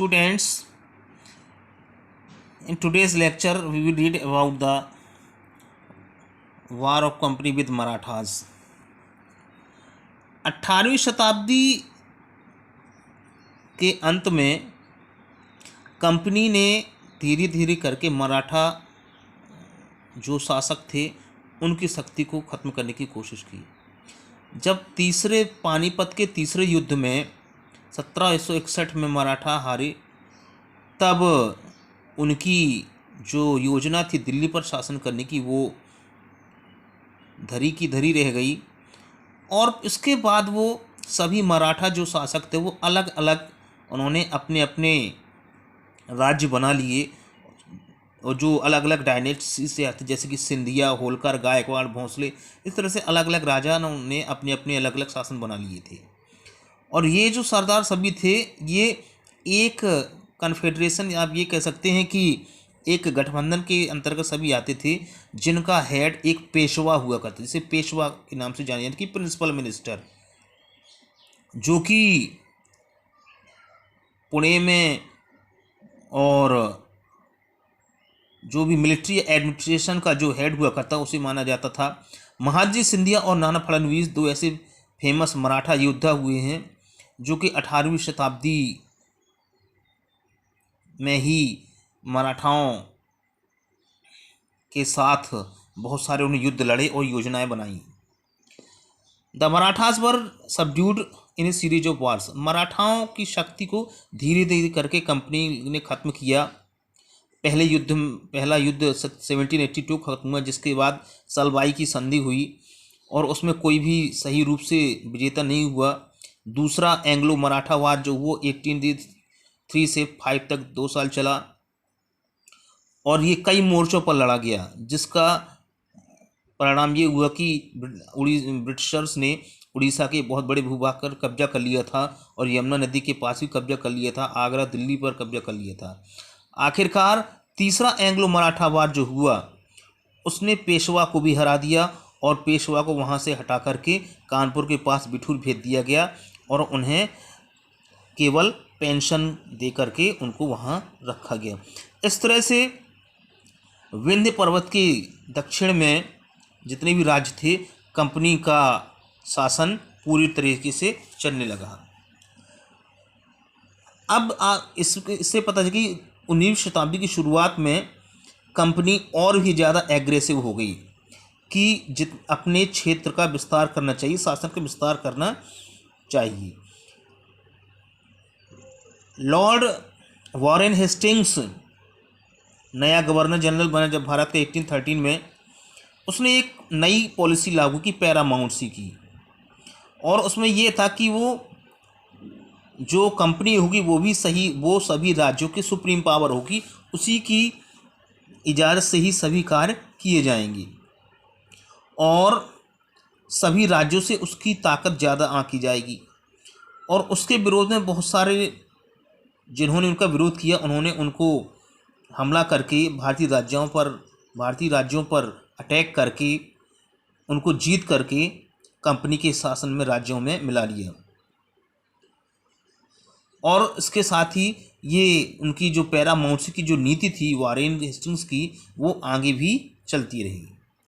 Students, in today's lecture we will read about the war of company with Marathas. 18वीं शताब्दी के अंत में company ने धीरे धीरे करके मराठा जो शासक थे उनकी शक्ति को ख़त्म करने की कोशिश की। जब तीसरे पानीपत के तीसरे युद्ध में 1761 में मराठा हारे, तब उनकी जो योजना थी दिल्ली पर शासन करने की वो धरी की धरी रह गई। और इसके बाद वो सभी मराठा जो शासक थे वो अलग अलग उन्होंने अपने अपने राज्य बना लिए, और जो अलग अलग डायनेस्टी से आते जैसे कि सिंधिया, होलकर, गायकवाड़, भोंसले, इस तरह से अलग अलग राजा ने अपने अपने अलग अलग शासन बना लिए थे। और ये जो सरदार सभी थे ये एक कन्फेडरेशन, आप ये कह सकते हैं कि एक गठबंधन के अंतर्गत सभी आते थे, जिनका हेड एक पेशवा हुआ करता, जिसे पेशवा के नाम से जाने जाते कि प्रिंसिपल मिनिस्टर, जो कि पुणे में और जो भी मिलिट्री एडमिनिस्ट्रेशन का जो हेड हुआ करता उसे माना जाता था। महादजी सिंधिया और नाना फडणवीस दो ऐसे फेमस मराठा योद्धा हुए हैं जो कि 18वीं शताब्दी में ही मराठाओं के साथ बहुत सारे उन्हें युद्ध लड़े और योजनाएं बनाई। The Marathas were subdued in a series of wars. मराठाओं की शक्ति को धीरे धीरे करके कंपनी ने ख़त्म किया। पहला युद्ध 1782 खत्म हुआ, जिसके बाद सलवाई की संधि हुई और उसमें कोई भी सही रूप से विजेता नहीं हुआ। दूसरा एंग्लो मराठा वार जो वो 1803 से 5 तक 2 साल चला और ये कई मोर्चों पर लड़ा गया, जिसका परिणाम ये हुआ कि ब्रिटिशर्स ने उड़ीसा के बहुत बड़े भूभाग पर कब्जा कर लिया था और यमुना नदी के पास भी कब्जा कर लिया था, आगरा दिल्ली पर कब्जा कर लिया था। आखिरकार तीसरा एंग्लो मराठा वार जो हुआ उसने पेशवा को भी हरा दिया और पेशवा को वहाँ से हटा करके कानपुर के पास बिठूर भेज दिया गया और उन्हें केवल पेंशन दे करके उनको वहाँ रखा गया। इस तरह से विंध्य पर्वत के दक्षिण में जितने भी राज्य थे, कंपनी का शासन पूरी तरीके से चलने लगा। अब इससे पता चला कि 19वीं शताब्दी की शुरुआत में कंपनी और भी ज़्यादा एग्रेसिव हो गई कि अपने क्षेत्र का विस्तार करना चाहिए, शासन का विस्तार करना चाहिए। लॉर्ड वॉरेन हेस्टिंग्स नया गवर्नर जनरल बना जब भारत के 1813 में, उसने एक नई पॉलिसी लागू की, पैरामाउंट्सी की, और उसमें यह था कि वो जो कंपनी होगी वो सभी राज्यों की सुप्रीम पावर होगी, उसी की इजाज़त से ही सभी कार्य किए जाएंगे और सभी राज्यों से उसकी ताकत ज़्यादा आंकी जाएगी। और उसके विरोध में बहुत सारे जिन्होंने उनका विरोध किया, उन्होंने उनको हमला करके भारतीय राज्यों पर अटैक करके उनको जीत करके कंपनी के शासन में राज्यों में मिला लिया। और इसके साथ ही ये उनकी जो पैरामाउंट्सी की जो नीति थी वॉरेन हेस्टिंग्स की, वो आगे भी चलती रही।